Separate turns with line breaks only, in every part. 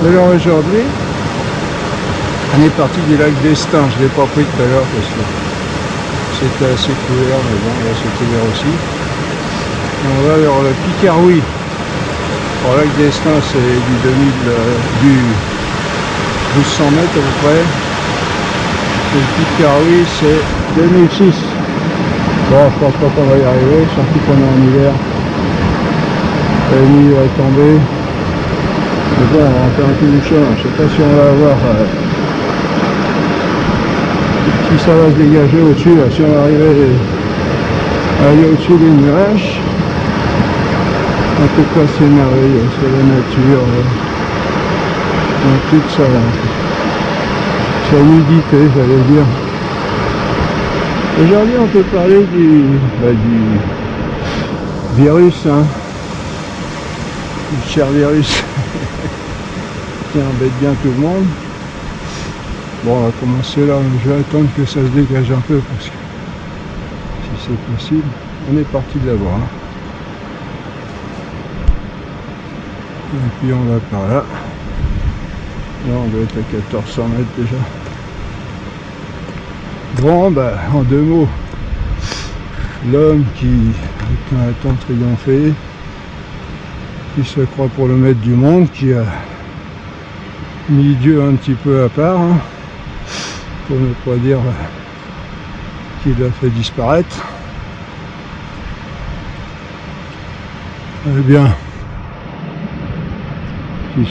Alors aujourd'hui, on est parti du lac d'Estaing. Je ne l'ai pas pris tout à l'heure parce que c'était assez couvert, mais bon, là c'est couvert aussi. Et on va vers le Picaroui. Le lac d'Estaing, c'est du 1200 mètres à peu près. Et le Picaroui, c'est 2006. Bon, je pense pas qu'on va y arriver, surtout qu'on est en hiver. La nuit va tomber. Mais bon, on va faire un coup de chat. Je sais pas si on va avoir... si ça va se dégager au-dessus, si on va arriver à aller au-dessus des nuages. En tout cas, c'est merveilleux, c'est la nature. Dans toute sa nudité, j'allais dire. Aujourd'hui, on peut parler du virus, hein, du cher virus qui embête bien tout le monde. Bon, on va commencer là, je vais attendre que ça se dégage un peu parce que si c'est possible, on est parti de là-bas. Hein. Et puis on va par là. Là, on doit être à 1400 mètres déjà. Bon, bah, en deux mots, l'homme qui, avec un temps triomphé, qui se croit pour le maître du monde, qui a mis Dieu un petit peu à part, hein, pour ne pas dire qu'il l'a fait disparaître. Eh bien, qui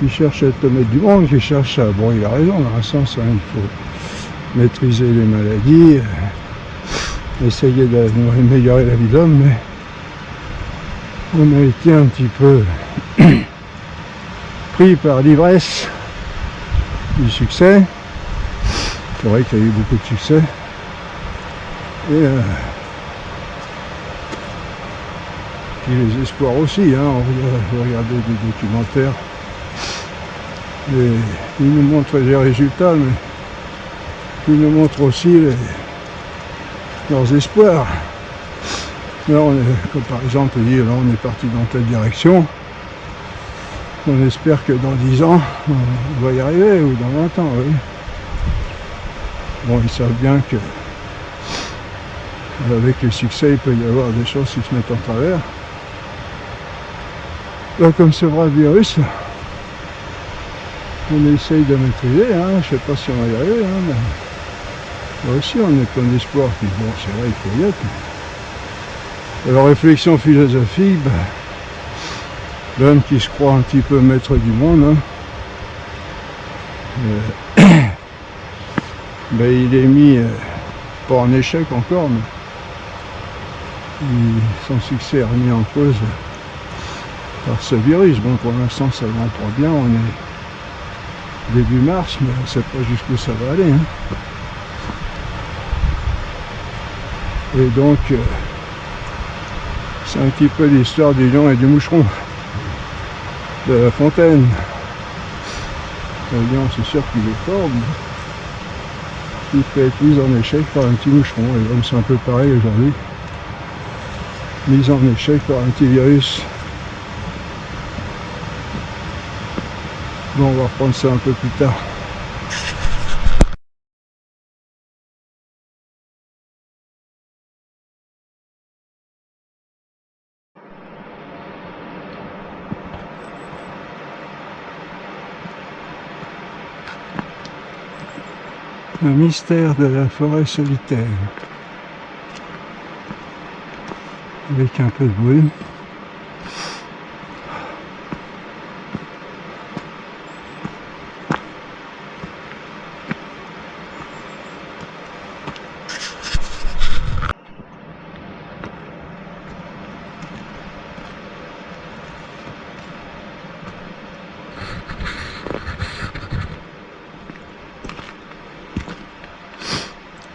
cherche à être le maître du monde, qui cherche à... Bon, il a raison, dans un sens, hein, il faut maîtriser les maladies, essayer d'améliorer la vie de l'homme, mais on a été un petit peu pris par l'ivresse du succès. C'est vrai qu'il y a eu beaucoup de succès. Et puis les espoirs aussi, hein. On regardait des documentaires. Et ils nous montrent les résultats, mais ils nous montrent aussi leurs espoirs. Là, comme par exemple, là, on est parti dans telle direction. On espère que dans 10 ans, on va y arriver, ou dans 20 ans, oui. Bon, ils savent bien que avec le succès, il peut y avoir des choses qui se mettent en travers. Là, comme ce brave virus, on essaye de maîtriser, hein. Je ne sais pas si on va y arriver, hein, mais là aussi, on est plein d'espoir. Puis bon, c'est vrai, il faut y être. Alors, réflexion philosophique, l'homme qui se croit un petit peu maître du monde, hein, il est mis, pas en échec encore, mais son succès est remis en cause par ce virus. Bon, pour l'instant, ça va pas bien, on est début mars, mais on ne sait pas jusqu'où ça va aller. Hein. Et donc, c'est un petit peu l'histoire du lion et du moucheron, de La Fontaine. Le lion, c'est sûr qu'il est fort, mais il peut être mis en échec par un petit moucheron. Et l'homme, c'est un peu pareil aujourd'hui. Mis en échec par un petit virus. Bon, on va reprendre ça un peu plus tard. Le mystère de la forêt solitaire. Avec un peu de bruit.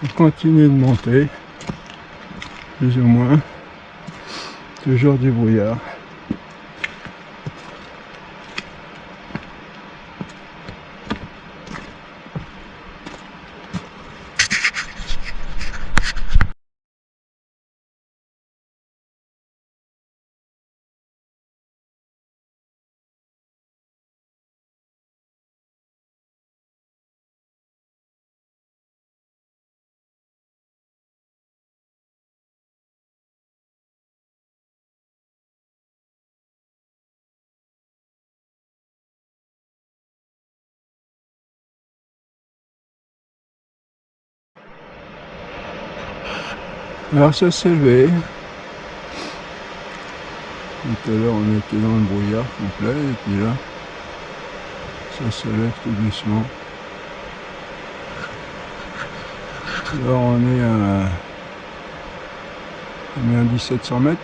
On continue de monter, plus ou moins, toujours du brouillard. Alors ça s'est levé. Tout à l'heure on était dans le brouillard complet et puis là ça se lève tout doucement. Alors on est à combien, 1700 mètres.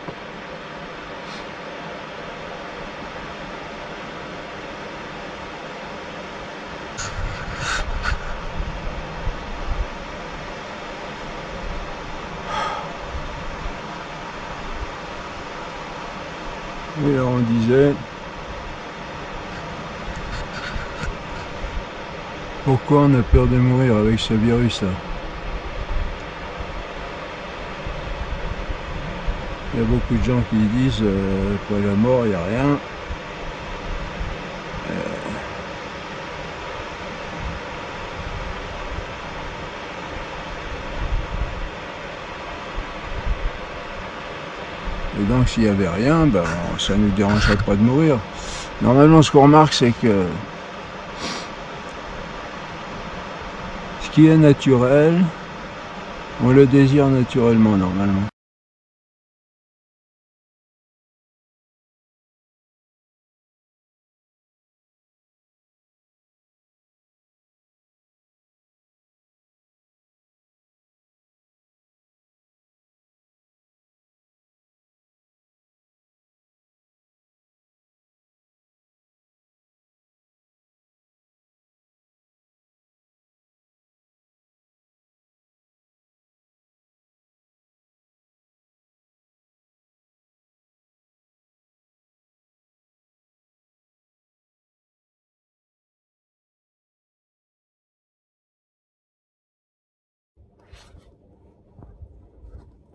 Et alors on disait, pourquoi on a peur de mourir avec ce virus là? Il y a beaucoup de gens qui disent après la mort il n'y a rien. Et donc s'il n'y avait rien, ben, ça ne nous dérangerait pas de mourir. Normalement ce qu'on remarque c'est que ce qui est naturel, on le désire naturellement normalement.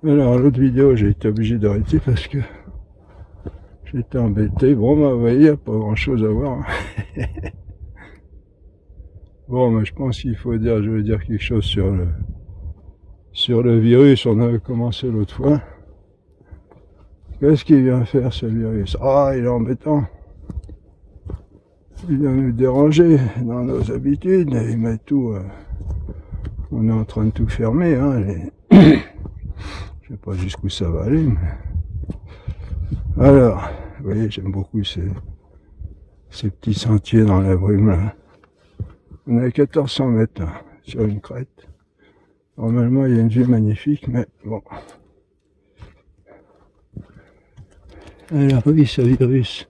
Alors l'autre vidéo j'ai été obligé d'arrêter parce que j'étais embêté. Bon bah vous voyez, il n'y a pas grand chose à voir. Bon mais je pense qu'il faut dire, je vais dire quelque chose sur le virus. On avait commencé l'autre fois. Qu'est-ce qu'il vient faire ce virus? Ah, il est embêtant. Il vient nous déranger dans nos habitudes. Il met tout. On est en train de tout fermer. Hein, je sais pas jusqu'où ça va aller. Mais... Alors, vous voyez, j'aime beaucoup ces petits sentiers dans la brume là. On est à 1400 mètres là, sur une crête. Normalement, il y a une vue magnifique, mais bon. Alors oui, ce virus.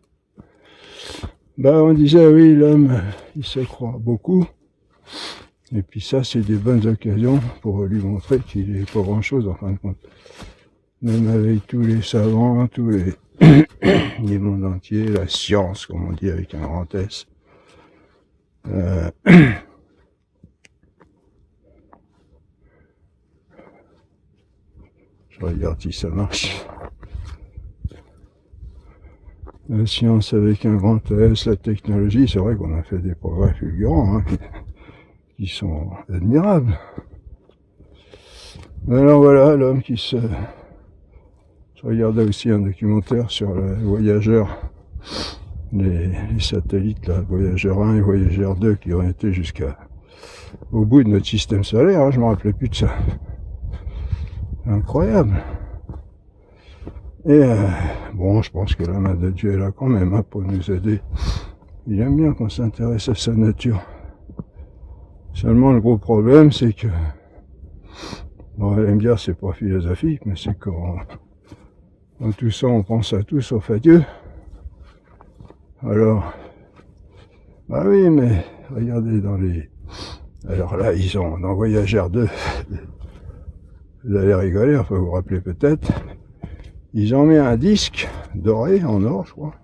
Ben, on disait oui, l'homme, il se croit beaucoup. Et puis ça, c'est des bonnes occasions pour lui montrer qu'il n'est pas grand-chose en fin de compte. Même avec tous les savants, tous les du monde entier, la science, comme on dit avec un grand S. Je regarde si ça marche. La science avec un grand S, la technologie, c'est vrai qu'on a fait des progrès fulgurants, hein, qui sont admirables. Alors voilà, l'homme qui se... Je regardais aussi un documentaire sur le voyageur, les satellites, là, Voyageur 1 et Voyageur 2, qui ont été au bout de notre système solaire, hein, je me rappelais plus de ça. Incroyable. Et bon, je pense que la main de Dieu est là quand même, hein, pour nous aider. Il aime bien qu'on s'intéresse à sa nature. Seulement le gros problème, c'est que, bon, elle aime dire c'est pas philosophique, mais c'est qu'en dans tout ça, on pense à tout sauf à Dieu. Alors, bah oui, mais regardez dans les... Alors là, ils ont, dans Voyageur 2, vous allez rigoler, enfin vous vous rappelez peut-être, ils ont mis un disque doré, en or, je crois,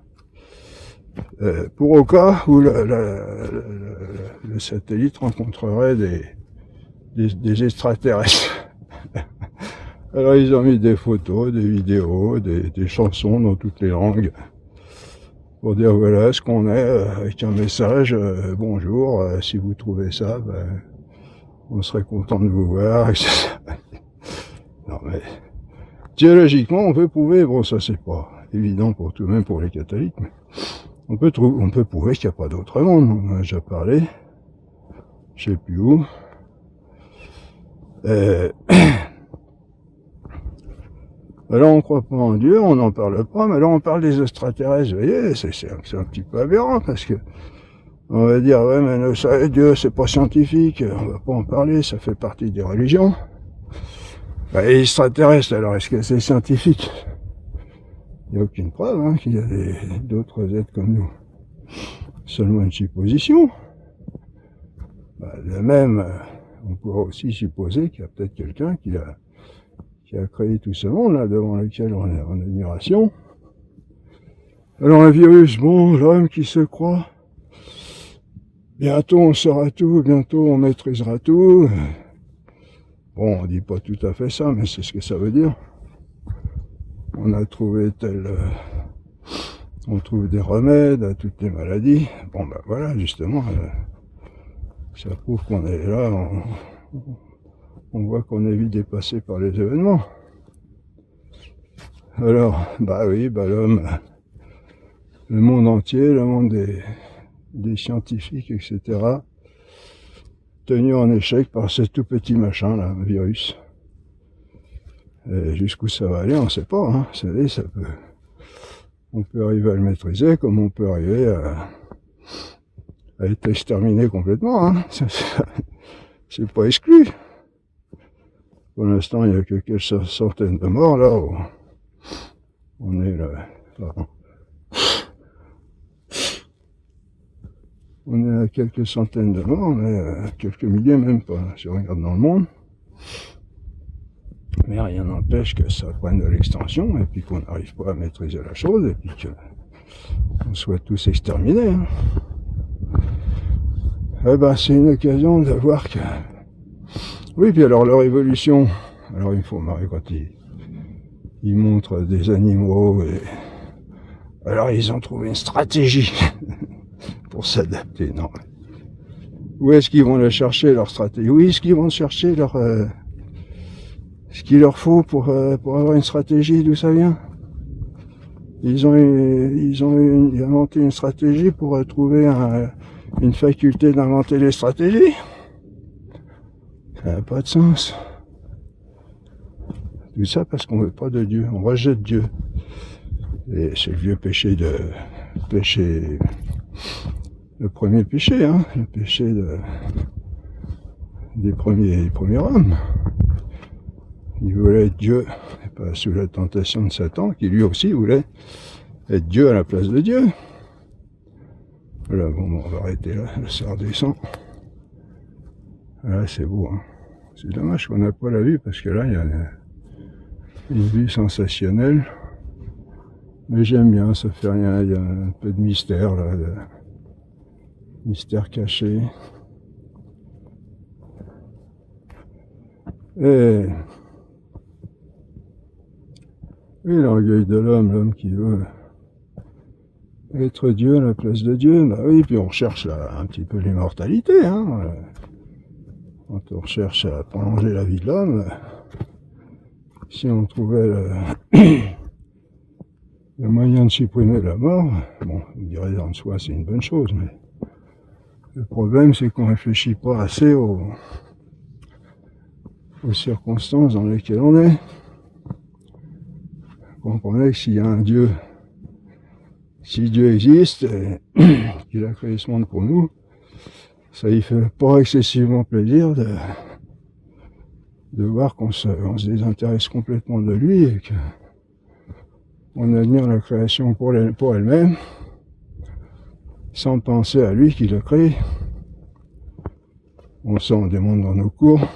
pour au cas où le satellite rencontrerait des extraterrestres. Alors ils ont mis des photos, des vidéos, des chansons dans toutes les langues, pour dire voilà ce qu'on est, avec un message, bonjour, si vous trouvez ça, ben, on serait content de vous voir, etc. Non mais, théologiquement on peut prouver, bon ça c'est pas évident pour tout, même pour les catholiques, mais on peut prouver qu'il n'y a pas d'autre monde, on en a déjà parlé, je sais plus où. Alors on croit pas en Dieu, on n'en parle pas, mais là on parle des extraterrestres, vous voyez, c'est un petit peu aberrant, parce que on va dire, ouais, mais ça, Dieu, c'est pas scientifique, on va pas en parler, ça fait partie des religions. Bah, les extraterrestres, alors, est-ce que c'est scientifique? Il n'y a aucune preuve, hein, qu'il y a d'autres êtres comme nous. Seulement une supposition. Bah, de même, on pourra aussi supposer qu'il y a peut-être quelqu'un qui a créé tout ce monde, là, devant lequel on est en admiration. Alors, un virus, bon, l'homme qui se croit, bientôt on saura tout, bientôt on maîtrisera tout. Bon, on dit pas tout à fait ça, mais c'est ce que ça veut dire. On a trouvé on trouve des remèdes à toutes les maladies. Bon, ben voilà, justement, ça prouve qu'on est là, on voit qu'on est vite dépassé par les événements. Alors, bah oui, bah l'homme, le monde entier, le monde des scientifiques, etc., tenu en échec par ce tout petit machin là, un virus. Et jusqu'où ça va aller, on ne sait pas, hein. Vous savez, on peut arriver à le maîtriser, comme on peut arriver à être exterminé complètement, hein. C'est pas exclu. Pour l'instant, il n'y a que quelques centaines de morts là où on est là. Pardon. On est à quelques centaines de morts, mais quelques milliers même pas, si on regarde dans le monde. Mais rien n'empêche que ça prenne de l'extension, et puis qu'on n'arrive pas à maîtriser la chose, et puis qu'on soit tous exterminés. Hein. Eh ben, c'est une occasion de voir que... Oui, puis alors leur évolution, alors il faut marrer quand ils montrent des animaux, et... alors ils ont trouvé une stratégie pour s'adapter, non. Où est-ce qu'ils vont la chercher, leur stratégie? Oui, est-ce qu'ils vont chercher ce qu'il leur faut pour avoir une stratégie, d'où ça vient? Ils ont inventé une stratégie pour trouver une faculté d'inventer les stratégies. Ça n'a pas de sens. Tout ça parce qu'on veut pas de Dieu, on rejette Dieu. Et c'est le vieux péché le premier péché, hein, le péché des premiers hommes. Ils voulaient être Dieu, et pas sous la tentation de Satan, qui lui aussi voulait être Dieu à la place de Dieu. Voilà, bon, on va arrêter là, ça redescend. Là, c'est beau, hein. C'est dommage qu'on n'a pas la vue, parce que là, il y a une vue sensationnelle. Mais j'aime bien, ça fait rien, il y a un peu de mystère, là, mystère caché. Et l'orgueil de l'homme qui veut être Dieu à la place de Dieu, bah oui, puis on cherche un petit peu l'immortalité, hein. Quand on cherche à prolonger la vie de l'homme, si on trouvait le moyen de supprimer la mort, bon, vous direz en soi c'est une bonne chose, mais le problème c'est qu'on réfléchit pas assez aux circonstances dans lesquelles on est. Vous comprenez que s'il y a un Dieu, si Dieu existe, et qu'il a créé ce monde pour nous, ça y fait pas excessivement plaisir de voir qu'on se désintéresse complètement de lui et qu'on admire la création pour elle-même, sans penser à lui qui l'a créé. On s'en démontre dans nos cours,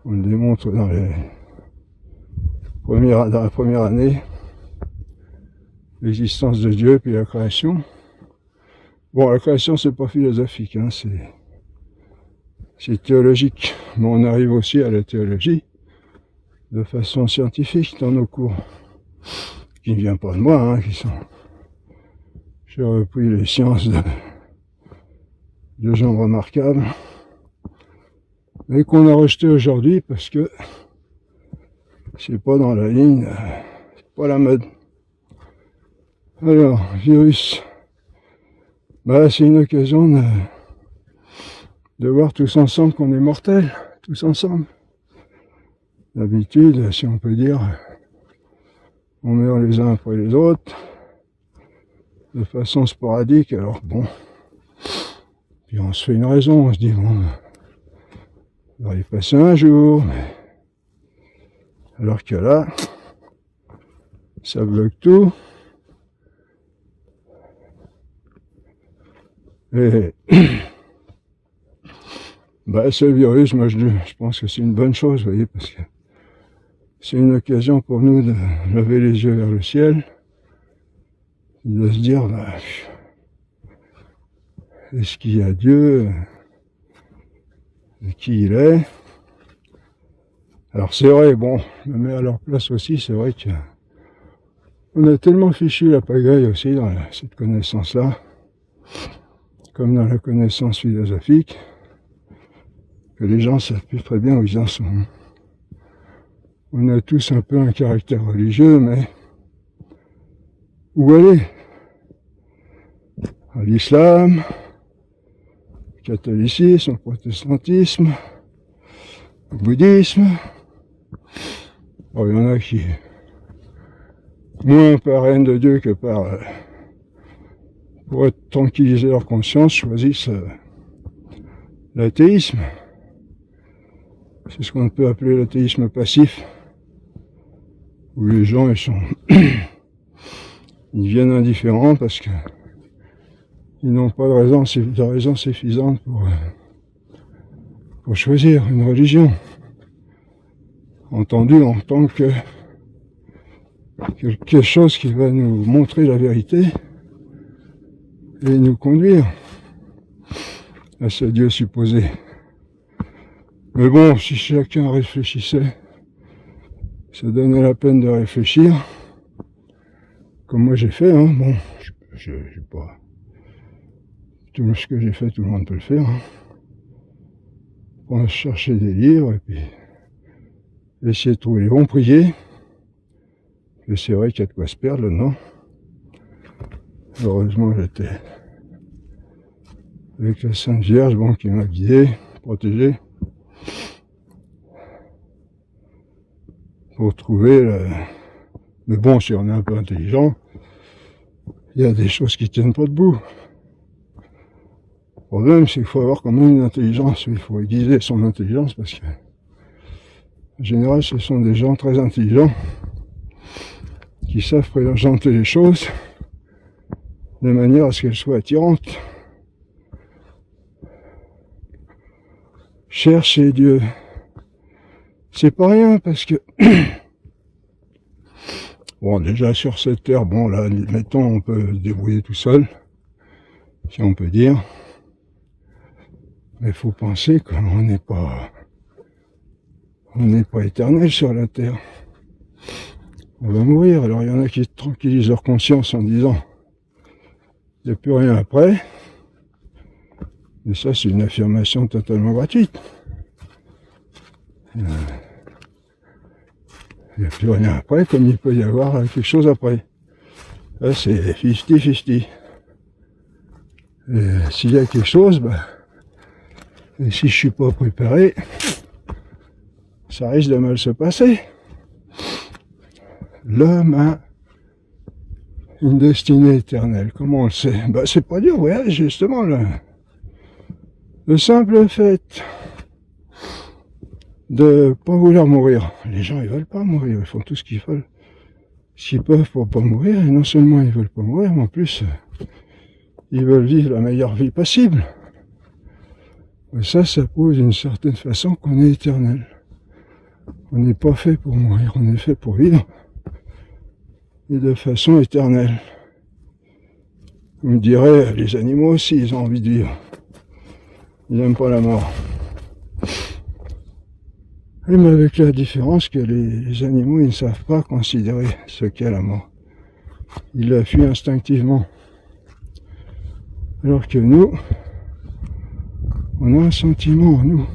on le démontre dans la première année, l'existence de Dieu puis la création. Bon, la création c'est pas philosophique, hein, c'est théologique, mais on arrive aussi à la théologie de façon scientifique dans nos cours, qui ne vient pas de moi, hein, j'ai repris les sciences de gens remarquables, et qu'on a rejeté aujourd'hui parce que c'est pas dans la ligne, c'est pas la mode. Alors, virus, bah c'est une occasion de voir tous ensemble qu'on est mortels, tous ensemble. D'habitude, si on peut dire, on meurt les uns après les autres, de façon sporadique, alors bon, puis on se fait une raison, on se dit, bon, il va y passer un jour, mais alors que là, ça bloque tout, et bah, ce virus, moi je pense que c'est une bonne chose, vous voyez, parce que c'est une occasion pour nous de lever les yeux vers le ciel, de se dire, bah, est-ce qu'il y a Dieu, et qui il est. Alors c'est vrai, bon, je me mets à leur place aussi, c'est vrai qu'on a tellement fichu la pagaille aussi dans cette connaissance-là, comme dans la connaissance philosophique, que les gens ne savent plus très bien où ils en sont. On a tous un peu un caractère religieux, mais où aller? À l'islam, au catholicisme, au protestantisme, au bouddhisme. Bon, il y en a qui, moins par haine de Dieu que par pour tranquilliser leur conscience, choisissent l'athéisme. C'est ce qu'on peut appeler l'athéisme passif, où les gens ils deviennent indifférents parce que ils n'ont pas de raison suffisante pour choisir une religion, entendue en tant que quelque chose qui va nous montrer la vérité et nous conduire à ce Dieu supposé. Mais bon, si chacun réfléchissait, se donnait la peine de réfléchir, comme moi j'ai fait, hein, bon, j'ai pas tout ce que j'ai fait, tout le monde peut le faire. Hein. On va chercher des livres et puis essayer de trouver les bons, prier. Et c'est vrai qu'il y a de quoi se perdre là-dedans. Heureusement, j'étais avec la Sainte Vierge, bon, qui m'a guidé, protégé, pour trouver Mais bon, si on est un peu intelligent, il y a des choses qui tiennent pas debout. Le problème, c'est qu'il faut avoir quand même une intelligence, il faut aiguiser son intelligence, parce que, en général, ce sont des gens très intelligents, qui savent présenter les choses de manière à ce qu'elles soient attirantes. Chercher Dieu, c'est pas rien, parce que bon, déjà sur cette terre, bon là, mettons, on peut se débrouiller tout seul, si on peut dire. Mais il faut penser qu'on n'est pas éternel sur la terre. On va mourir. Alors il y en a qui tranquillisent leur conscience en disant il n'y a plus rien après. Mais ça, c'est une affirmation totalement gratuite. Il n'y a plus rien après, comme il peut y avoir quelque chose après. Là, c'est 50-50. Et s'il y a quelque chose, bah, et si je suis pas préparé, ça risque de mal se passer. L'homme a une destinée éternelle. Comment on le sait? Bah, c'est pas dur, ouais, justement, le simple fait de pas vouloir mourir. Les gens, ils veulent pas mourir, ils font tout ce qu'ils veulent, s'ils peuvent pour pas mourir, et non seulement ils veulent pas mourir, mais en plus, ils veulent vivre la meilleure vie possible. Et ça prouve d'une certaine façon qu'on est éternel. On n'est pas fait pour mourir, on est fait pour vivre, et de façon éternelle. On me dirait, les animaux aussi, ils ont envie de vivre. Ils n'aiment pas la mort. Et mais avec la différence que les animaux, ils ne savent pas considérer ce qu'est la mort. Ils la fuient instinctivement. Alors que nous, on a un sentiment en nous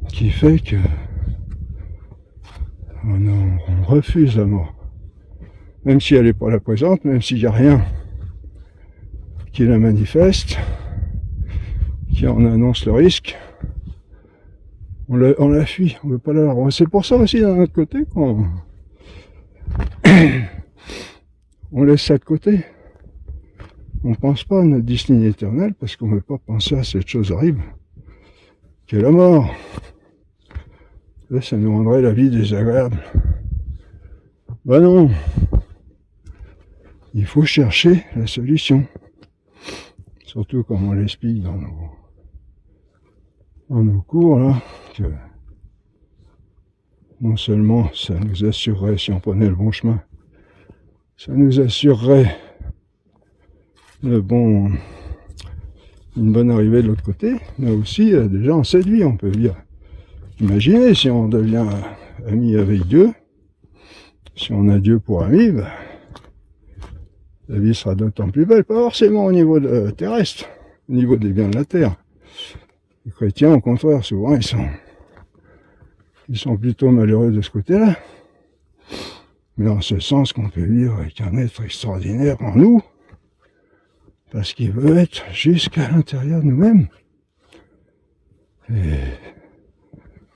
qui fait que on refuse la mort. Même si elle n'est pas là présente, même s'il n'y a rien qui la manifeste, qui en annonce le risque, On la fuit, on veut pas la voir. C'est pour ça aussi d'un autre côté qu'on on laisse ça de côté. On pense pas à notre destinée éternelle parce qu'on veut pas penser à cette chose horrible qu'est la mort. Là, ça nous rendrait la vie désagréable. Ben non, il faut chercher la solution. Surtout comme on l'explique dans nos cours là, que non seulement ça nous assurerait, si on prenait le bon chemin, ça nous assurerait une bonne arrivée de l'autre côté, mais aussi déjà en cette vie, on peut dire. Imaginez si on devient ami avec Dieu, si on a Dieu pour ami, ben, la vie sera d'autant plus belle, pas forcément au niveau terrestre, au niveau des biens de la terre. Les chrétiens, au contraire, souvent, ils sont plutôt malheureux de ce côté-là. Mais en ce sens qu'on peut vivre avec un être extraordinaire en nous, parce qu'il veut être jusqu'à l'intérieur de nous-mêmes. Et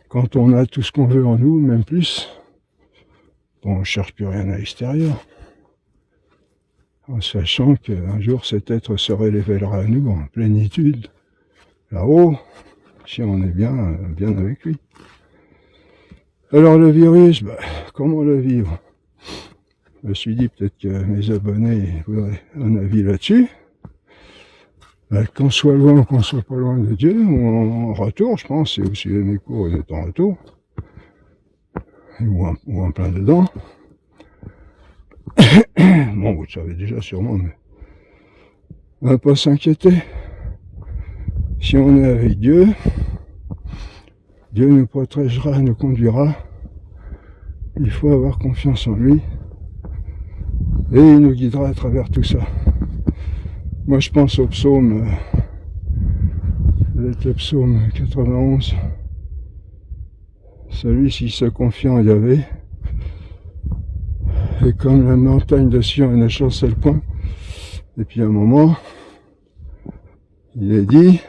quand on a tout ce qu'on veut en nous, même plus, on ne cherche plus rien à l'extérieur. En sachant qu'un jour cet être se révélera à nous en plénitude, là-haut, si on est bien avec lui. Alors le virus, comment le vivre? Je me suis dit peut-être que mes abonnés voudraient un avis là-dessus. Qu'on soit loin ou qu'on soit pas loin de Dieu, ou en retour, je pense, si vous suivez mes cours, vous êtes en retour, ou en plein dedans. Bon, vous le savez déjà sûrement, mais on va pas s'inquiéter. Si on est avec Dieu, Dieu nous protégera, nous conduira. Il faut avoir confiance en lui. Et il nous guidera à travers tout ça. Moi je pense au psaume, le psaume 91. Celui-ci se confie en Yahvé. Et comme la montagne de Sion ne chancelle point. Et puis à un moment, il est dit,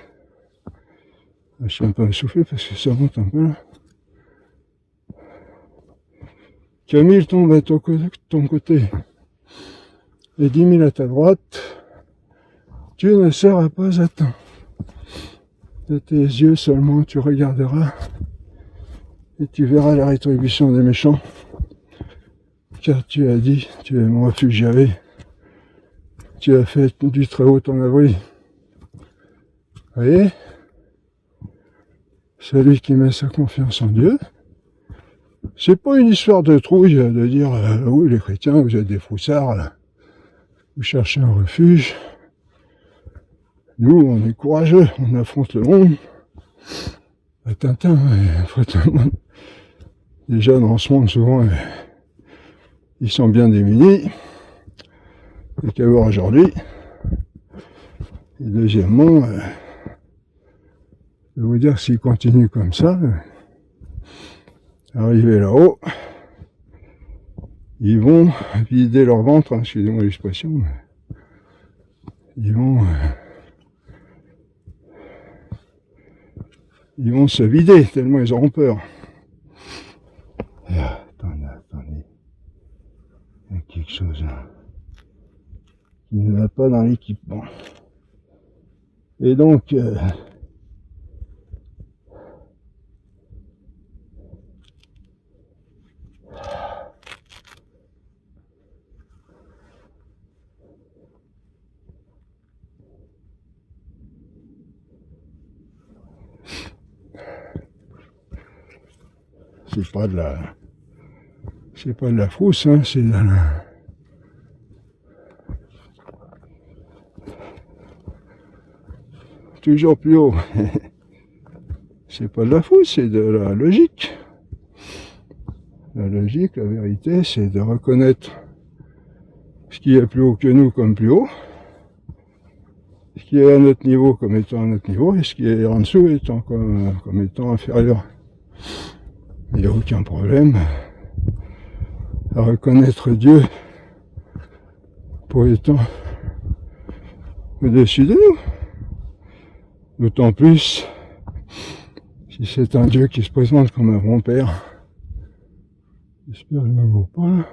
je suis un peu essoufflé parce que ça monte un peu là. Que 1000 tombent à ton côté et 10 000 à ta droite, tu ne seras pas atteint. De tes yeux seulement tu regarderas et tu verras la rétribution des méchants. Car tu as dit, tu es mon refuge Yahvé. Tu as fait du très haut ton abri. Vous voyez, celui qui met sa confiance en Dieu, c'est pas une histoire de trouille de dire oui les chrétiens vous êtes des froussards là. Vous cherchez un refuge. Nous on est courageux, on affronte le monde. Tintin, affronte le monde. Déjà dans ce monde souvent ils sont bien démunis. Et qu'à voir aujourd'hui. Et deuxièmement, je vais vous dire s'ils continuent comme ça, arriver là-haut, ils vont vider leur ventre, hein, excusez-moi l'expression, mais ils vont se vider tellement ils auront peur. Attendez, il y a quelque chose là qui ne va pas dans l'équipement. Et donc, c'est pas de la frousse, hein, c'est de la... Toujours plus haut. C'est pas de la frousse, c'est de la logique. La logique, la vérité, c'est de reconnaître ce qui est plus haut que nous comme plus haut, ce qui est à notre niveau comme étant à notre niveau, et ce qui est en dessous étant comme étant inférieur. Il n'y a aucun problème à reconnaître Dieu pour étant au-dessus de nous. D'autant plus Si c'est un Dieu qui se présente comme un bon père, j'espère que je ne me gourre pas là.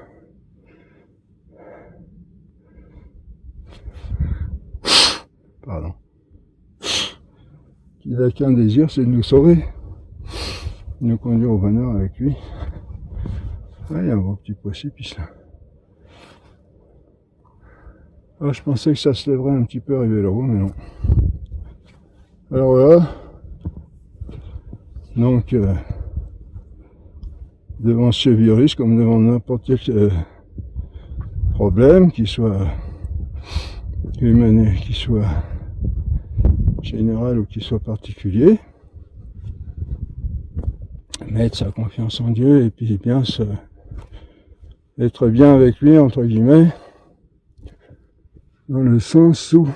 Pardon. Qu'il n'a qu'un désir, c'est de nous sauver, de nous conduire au bonheur avec lui. Ouais, il y a un beau petit précipice là. Alors, je pensais que ça se lèverait un petit peu arrivé là-haut, mais non. Alors voilà. Donc, devant ce virus, comme devant n'importe quel problème, qu'il soit humain, qu'il soit général ou qu'il soit particulier, mettre sa confiance en Dieu et puis bien être bien avec lui, entre guillemets, dans le sens où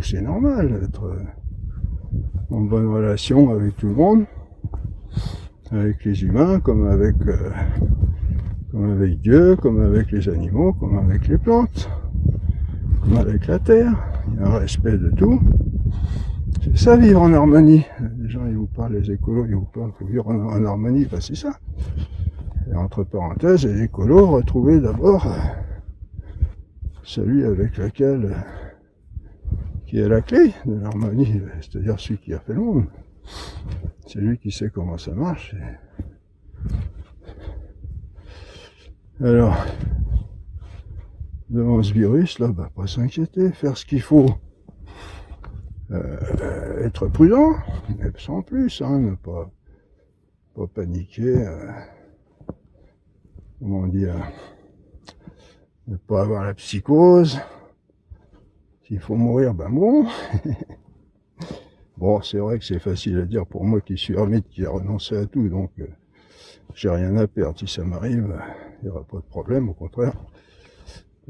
c'est normal d'être en bonne relation avec tout le monde, avec les humains, comme avec Dieu, comme avec les animaux, comme avec les plantes, comme avec la terre. Il y a un respect de tout. C'est ça, vivre en harmonie. Les gens, ils vous parlent, les écolos, ils vous parlent que vivre en harmonie, ben c'est ça. Et entre parenthèses, les écolos, retrouver d'abord celui avec lequel qui est la clé de l'harmonie, c'est-à-dire celui qui a fait le monde. C'est lui qui sait comment ça marche. Alors, devant ce virus, là, bah, pas s'inquiéter, faire ce qu'il faut, être prudent, mais sans plus, hein, ne pas paniquer, comment dire, ne pas avoir la psychose. S'il faut mourir, ben bon. Bon, c'est vrai que c'est facile à dire pour moi qui suis ermite, qui a renoncé à tout, donc j'ai rien à perdre. Si ça m'arrive, il n'y aura pas de problème, au contraire.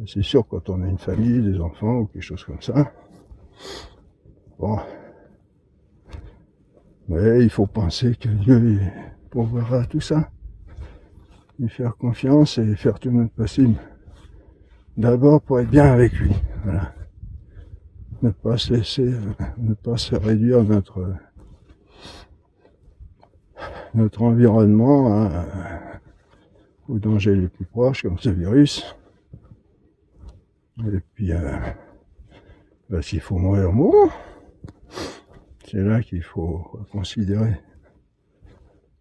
C'est sûr, quand on a une famille, des enfants ou quelque chose comme ça, bon. Mais il faut penser que Dieu pourvoira tout ça. Lui faire confiance et faire tout notre possible. D'abord pour être bien avec lui, voilà. Ne pas se laisser, ne pas se réduire notre environnement aux dangers les plus proches, comme ce virus. Et puis, bah, s'il faut mourir, mourons. C'est là qu'il faut considérer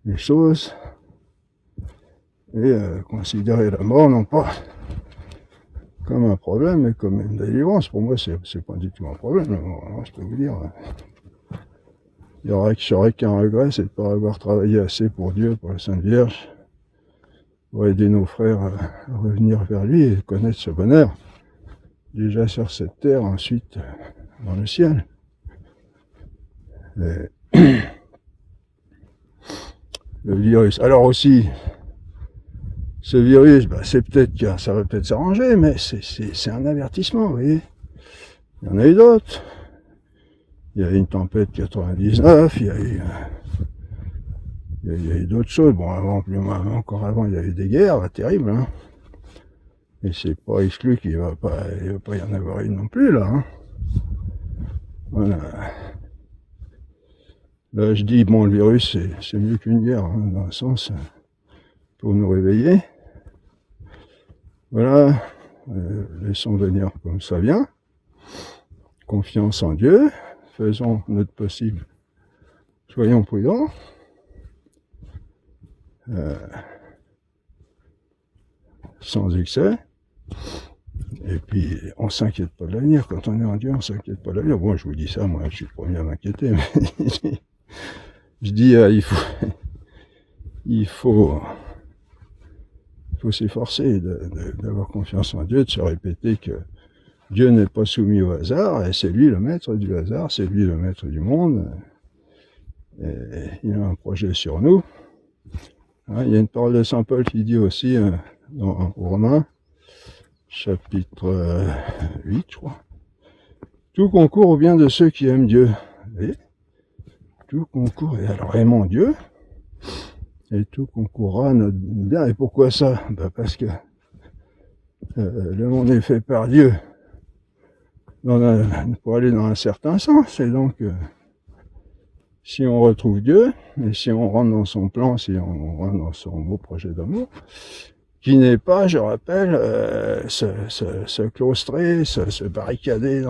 les choses et considérer la mort, non pas comme un problème, mais comme une délivrance. Pour moi, c'est pas du tout un problème. Alors, je peux vous dire, j'aurais qu'un regret, c'est de ne pas avoir travaillé assez pour Dieu, pour la Sainte Vierge, pour aider nos frères à revenir vers lui et connaître ce bonheur. Déjà sur cette terre, ensuite dans le ciel. Et le virus. Alors aussi, ce virus, bah, c'est peut-être que ça va peut-être s'arranger, mais c'est un avertissement, vous voyez. Il y en a eu d'autres. Il y a eu une tempête 99, il y a eu d'autres choses. Bon, encore avant, il y a eu des guerres terribles, hein. Et c'est pas exclu qu'il va pas y en avoir une non plus, là, hein. Voilà. Là, je dis, bon, le virus, c'est mieux qu'une guerre, hein, dans un sens, pour nous réveiller. Voilà, laissons venir comme ça vient. Confiance en Dieu, faisons notre possible, soyons prudents. Sans excès. Et puis, on s'inquiète pas de l'avenir. Quand on est en Dieu, on s'inquiète pas de l'avenir. Bon, je vous dis ça, moi, je suis le premier à m'inquiéter, mais je dis, il faut s'efforcer d'avoir confiance en Dieu, de se répéter que Dieu n'est pas soumis au hasard, et c'est lui le maître du hasard, c'est lui le maître du monde, et il a un projet sur nous. Hein, il y a une parole de Saint Paul qui dit aussi, dans Romains, chapitre 8, je crois, « Tout concourt au bien de ceux qui aiment Dieu. » Vous voyez ? Tout concourt, et alors aimons Dieu, et tout concourra à notre bien. Et pourquoi ça? Parce que le monde est fait par Dieu pour aller dans un certain sens, et donc si on retrouve Dieu, et si on rentre dans son plan, si on rentre dans son beau projet d'amour, qui n'est pas, je rappelle, se claustrer, se barricader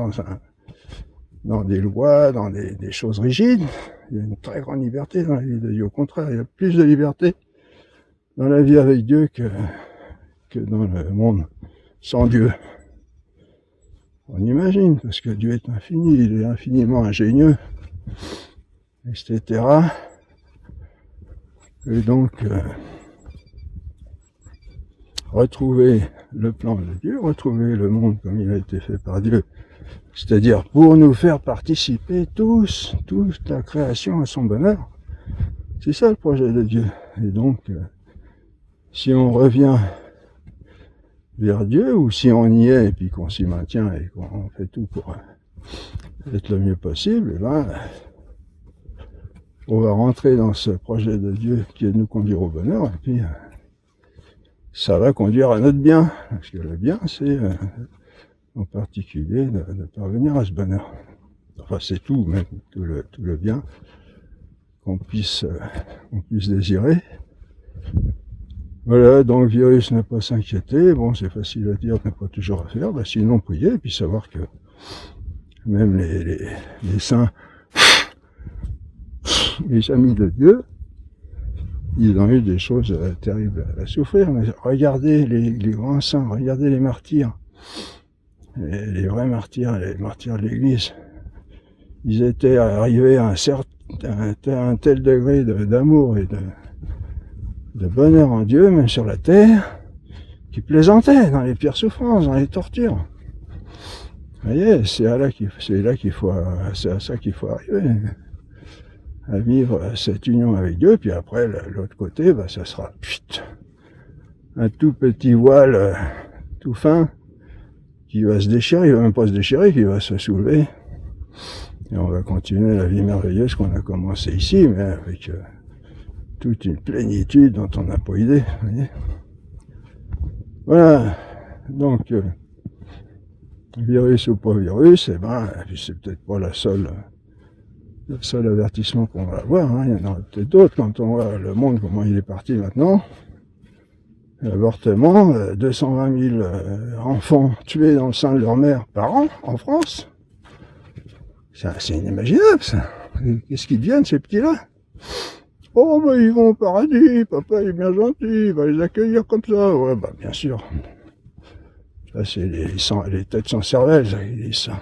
dans des lois, dans des choses rigides. Il y a une très grande liberté dans la vie de Dieu. Au contraire, il y a plus de liberté dans la vie avec Dieu que dans le monde sans Dieu. On imagine, parce que Dieu est infini, il est infiniment ingénieux, etc. Et donc, retrouver le plan de Dieu, retrouver le monde comme il a été fait par Dieu, c'est-à-dire pour nous faire participer toute la création à son bonheur. C'est ça le projet de Dieu. Et donc, si on revient vers Dieu, ou si on y est et puis qu'on s'y maintient et qu'on fait tout pour être le mieux possible, eh ben, on va rentrer dans ce projet de Dieu qui est de nous conduire au bonheur, et puis ça va conduire à notre bien, parce que le bien, c'est en particulier de parvenir à ce bonheur. Enfin, c'est tout, même tout le bien qu'on puisse désirer. Voilà, donc virus, ne pas s'inquiéter. Bon, c'est facile à dire, mais pas toujours à faire. Sinon, prier, et puis savoir que même les saints, les amis de Dieu, ils ont eu des choses terribles à souffrir. Mais regardez les grands saints, regardez les martyrs, les vrais martyrs, les martyrs de l'Église. Ils étaient arrivés à un tel degré d'amour et de bonheur en Dieu, même sur la terre, qui plaisantaient dans les pires souffrances, dans les tortures. Vous voyez, c'est à ça qu'il faut arriver, à vivre cette union avec Dieu. Puis après, l'autre côté, ça sera un tout petit voile tout fin qui va se déchirer, il va même pas se déchirer, qui va se soulever. Et on va continuer la vie merveilleuse qu'on a commencé ici, mais avec toute une plénitude dont on n'a pas idée. Vous voyez, voilà, donc virus ou pas virus, c'est peut-être pas le seul avertissement qu'on va avoir, hein. Il y en aura peut-être d'autres quand on voit le monde, comment il est parti maintenant. L'avortement, 220 000 enfants tués dans le sein de leur mère par an en France. C'est inimaginable, ça. Qu'est-ce qu'ils deviennent, ces petits-là? Oh, ils vont au paradis, papa il est bien gentil, il va les accueillir comme ça. Ouais, bien sûr. Ça, c'est les têtes sans cervelle, ça, ils disent ça.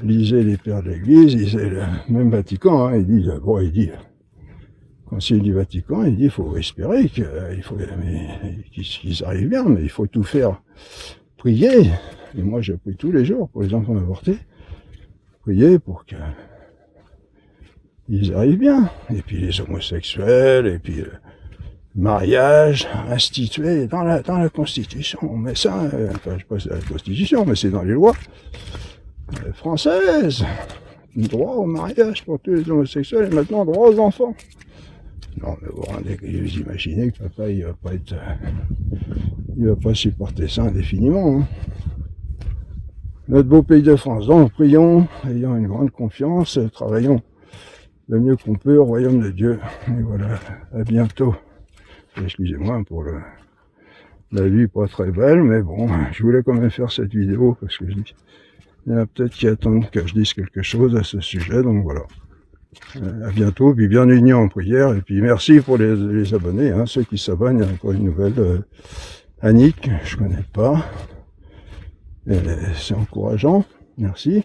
Lisez les pères de l'Église, lisez le même Vatican, hein, il dit, Concile du Vatican, il dit, il faut espérer qu'ils arrivent bien, mais il faut tout faire. Prier, et moi je prie tous les jours pour les enfants avortés, prier pour que ils arrivent bien. Et puis les homosexuels, et puis le mariage institué dans la Constitution. On met ça, enfin je sais pas si c'est la Constitution, mais c'est dans les lois françaises. Droit au mariage pour tous les homosexuels, et maintenant droit aux enfants. Non mais vous imaginez que papa il va pas supporter ça indéfiniment, hein. Notre beau pays de France, donc prions, ayons une grande confiance, travaillons le mieux qu'on peut au royaume de Dieu. Et voilà, à bientôt. Excusez-moi pour la vue pas très belle, mais bon, je voulais quand même faire cette vidéo parce que il y en a peut-être qui attendent que je dise quelque chose à ce sujet, donc voilà. À bientôt, puis bien unis en prière, et puis merci pour les abonnés, hein, ceux qui s'abonnent. Il y a encore une nouvelle, Annick, je connais pas. C'est encourageant, merci.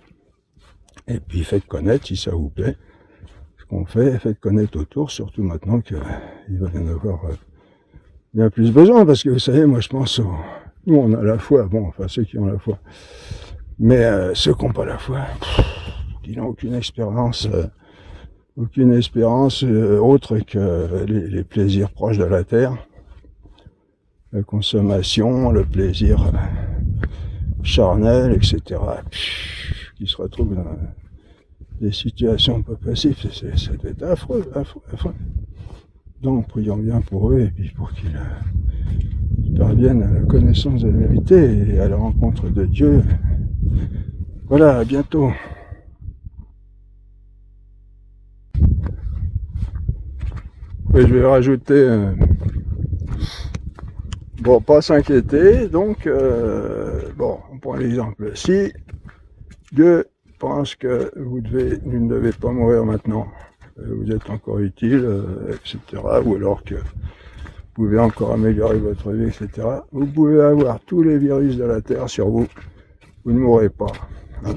Et puis faites connaître si ça vous plaît ce qu'on fait, faites connaître autour, surtout maintenant qu'il va y en avoir bien plus besoin, parce que vous savez, moi je pense nous on a la foi, bon, enfin ceux qui ont la foi, mais ceux qui n'ont pas la foi, qui n'ont aucune espérance autre que les plaisirs proches de la terre, la consommation, le plaisir charnel, etc., qui se retrouvent dans des situations pas possibles. Ça doit être affreux. Donc prions bien pour eux et puis pour qu'ils parviennent à la connaissance de la vérité et à la rencontre de Dieu. Voilà, à bientôt. Et je vais rajouter, bon, pas s'inquiéter, donc, bon, on prend l'exemple. Si Dieu pense que vous ne devez pas mourir maintenant, vous êtes encore utile, etc., ou alors que vous pouvez encore améliorer votre vie, etc., vous pouvez avoir tous les virus de la Terre sur vous, vous ne mourrez pas. Hein.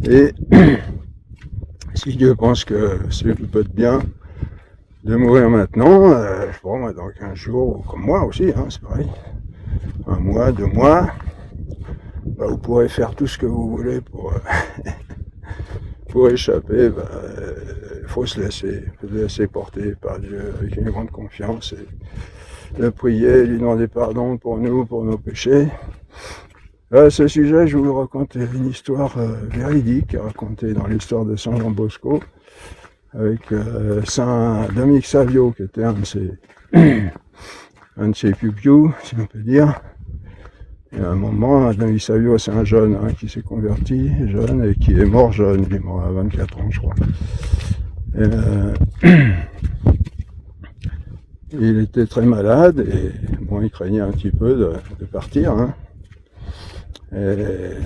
Et si Dieu pense que c'est peut-être bien de mourir maintenant, je sais pas moi, dans 15 jours, comme moi aussi, hein, c'est pareil, 1 mois, 2 mois, bah, vous pourrez faire tout ce que vous voulez pour échapper, bah, faut se laisser porter par Dieu avec une grande confiance et de prier, lui demander pardon pour nous, pour nos péchés. À ce sujet, je vais vous raconter une histoire véridique racontée dans l'histoire de Saint Jean Bosco avec Saint Dominique Savio, qui était un de ses piou-piou, si on peut dire. Et à un moment, Dominique Savio, c'est un jeune qui s'est converti, jeune, et qui est mort jeune, il est mort à 24 ans, je crois. Et, il était très malade, et bon, il craignait un petit peu de partir, hein. Et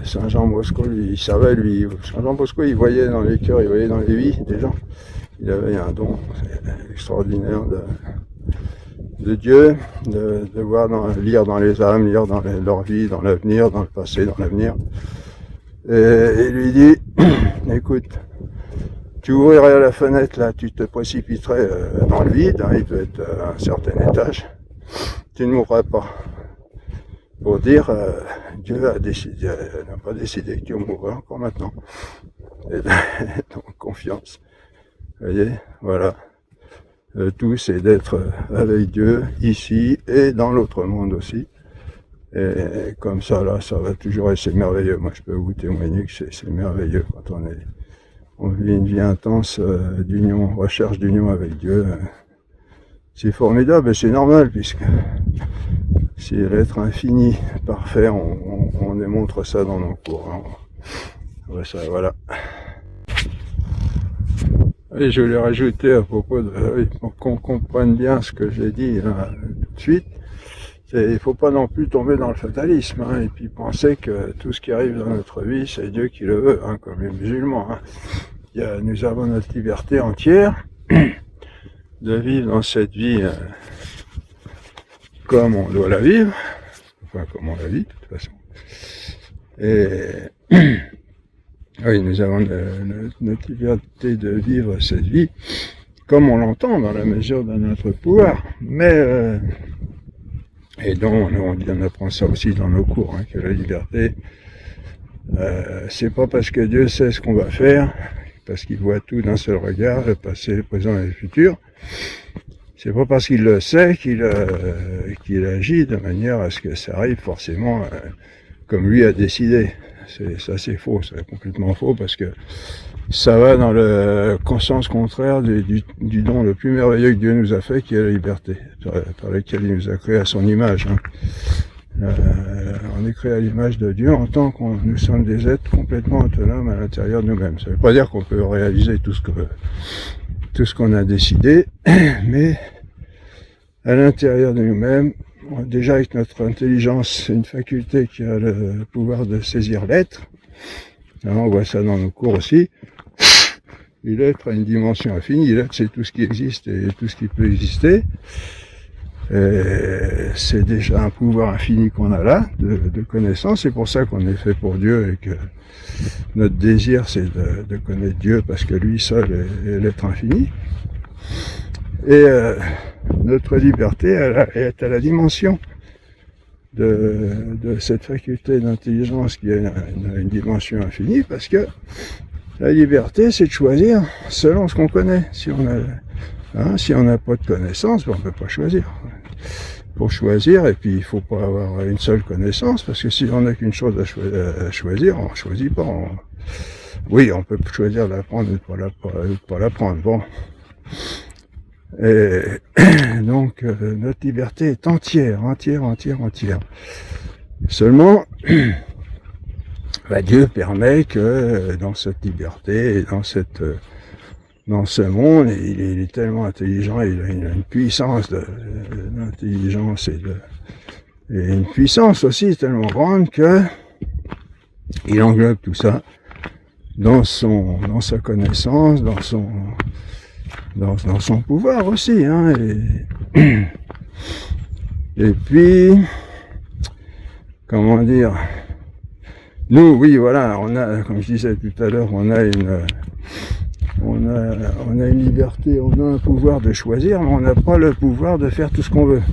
Saint Jean Bosco, lui, il savait, lui, Saint Jean Bosco, il voyait dans les cœurs, il voyait dans les vies des gens. Il avait un don extraordinaire de Dieu, de voir, lire dans les âmes, lire dans leur vie, dans l'avenir, dans le passé, dans l'avenir. Et il lui dit, écoute, tu ouvrirais la fenêtre, là, tu te précipiterais dans le vide, hein, il peut être à un certain étage, tu ne mourras pas. Pour dire, Dieu a décidé, n'a pas décidé que tu mourrais encore maintenant. Et donc, confiance. Vous voyez, voilà. Tout, c'est d'être avec Dieu, ici et dans l'autre monde aussi. Et comme ça, là, ça va toujours, et c'est merveilleux. Moi, je peux vous témoigner que c'est merveilleux quand on vit une vie intense d'union, recherche d'union avec Dieu. C'est formidable et c'est normal, puisque c'est l'être infini, parfait, on démontre ça dans nos cours. Hein. Ouais, ça, voilà. Et je voulais rajouter à propos pour qu'on comprenne bien ce que j'ai dit là, tout de suite, il ne faut pas non plus tomber dans le fatalisme, hein, et puis penser que tout ce qui arrive dans notre vie, c'est Dieu qui le veut, hein, comme les musulmans. Hein. Nous avons notre liberté entière de vivre dans cette vie comme on doit la vivre, enfin comme on la vit de toute façon. Et oui, nous avons notre liberté de vivre cette vie comme on l'entend dans la mesure de notre pouvoir. Mais et donc on apprend ça aussi dans nos cours, hein, que la liberté, c'est pas parce que Dieu sait ce qu'on va faire, parce qu'il voit tout d'un seul regard, le passé, le présent et le futur. C'est pas parce qu'il le sait qu'il agit de manière à ce que ça arrive forcément comme lui a décidé. Ça c'est faux, c'est complètement faux, parce que ça va dans le sens contraire du don le plus merveilleux que Dieu nous a fait, qui est la liberté, par laquelle il nous a créé à son image. Hein. On est créé à l'image de Dieu en tant que nous sommes des êtres complètement autonomes à l'intérieur de nous-mêmes. Ça ne veut pas dire qu'on peut réaliser tout ce qu'on a décidé, mais à l'intérieur de nous-mêmes, déjà avec notre intelligence, c'est une faculté qui a le pouvoir de saisir l'être. On voit ça dans nos cours aussi. Et l'être a une dimension infinie. L'être, c'est tout ce qui existe et tout ce qui peut exister. C'est déjà un pouvoir infini qu'on a là, de connaissance. C'est pour ça qu'on est fait pour Dieu et que notre désir, c'est de connaître Dieu, parce que lui seul est l'être infini. Et notre liberté, elle est à la dimension de cette faculté d'intelligence qui a une dimension infinie, parce que la liberté, c'est de choisir selon ce qu'on connaît. Si on n'a pas de connaissance, on ne peut pas choisir. Pour choisir, et puis il ne faut pas avoir une seule connaissance, parce que si on n'a qu'une chose à choisir, on ne choisit pas. Oui, on peut choisir d'apprendre ou de pas l'apprendre. Bon. Et donc, notre liberté est entière. Seulement, Dieu permet que dans cette liberté, dans ce monde, il est tellement intelligent, il a une puissance d'intelligence et une puissance aussi tellement grande que il englobe tout ça dans sa connaissance, dans son pouvoir aussi, hein, et puis, comment dire, nous, oui, voilà, on a, comme je disais tout à l'heure, on a une liberté, on a un pouvoir de choisir, mais on n'a pas le pouvoir de faire tout ce qu'on veut.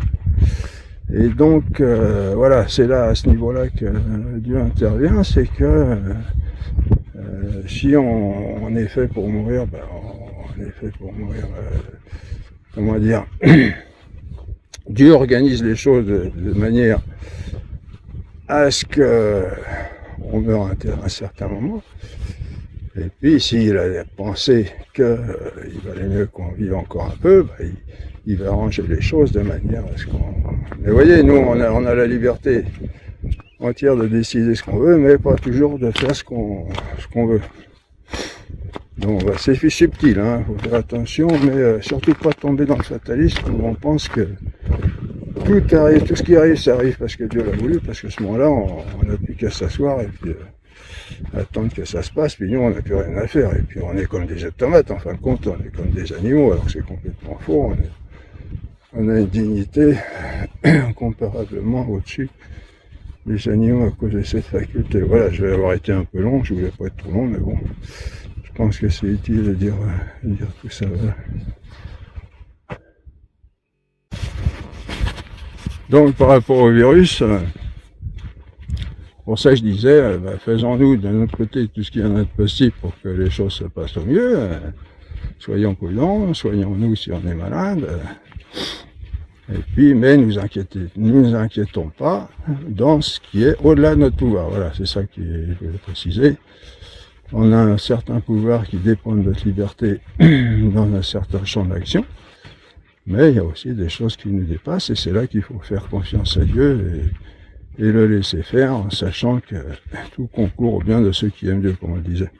Et donc, voilà, c'est là, à ce niveau-là, que Dieu intervient, c'est que si on est fait pour mourir, on est fait pour mourir, comment dire, Dieu organise les choses de manière à ce que on meurt à un certain moment. Et puis, s'il a pensé qu'il valait mieux qu'on vive encore un peu, il va arranger les choses de manière à ce qu'on... Mais vous voyez, nous, on a la liberté entière de décider ce qu'on veut, mais pas toujours de faire ce qu'on veut. Donc, c'est subtil, hein, faut faire attention, mais surtout pas tomber dans le fatalisme où on pense que tout arrive, tout ce qui arrive, ça arrive parce que Dieu l'a voulu, parce qu'à ce moment-là, on n'a plus qu'à s'asseoir et puis attendre que ça se passe, puis nous, on n'a plus rien à faire, et puis on est comme des automates, en fin de compte, on est comme des animaux, alors que c'est complètement faux, on a une dignité comparablement au-dessus des animaux à cause de cette faculté. Voilà, je vais avoir été un peu long, je voulais pas être trop long, mais bon, je pense que c'est utile de dire tout ça. Voilà. Donc, par rapport au virus, pour ça je disais, faisons-nous de notre côté tout ce qui est en notre possible pour que les choses se passent au mieux. Soyons prudents, soignons-nous si on est malade. Et puis, mais nous inquiétons pas dans ce qui est au-delà de notre pouvoir. Voilà, c'est ça que je voulais préciser. On a un certain pouvoir qui dépend de notre liberté dans un certain champ d'action. Mais il y a aussi des choses qui nous dépassent et c'est là qu'il faut faire confiance à Dieu et le laisser faire en sachant que tout concourt au bien de ceux qui aiment Dieu, comme on le disait.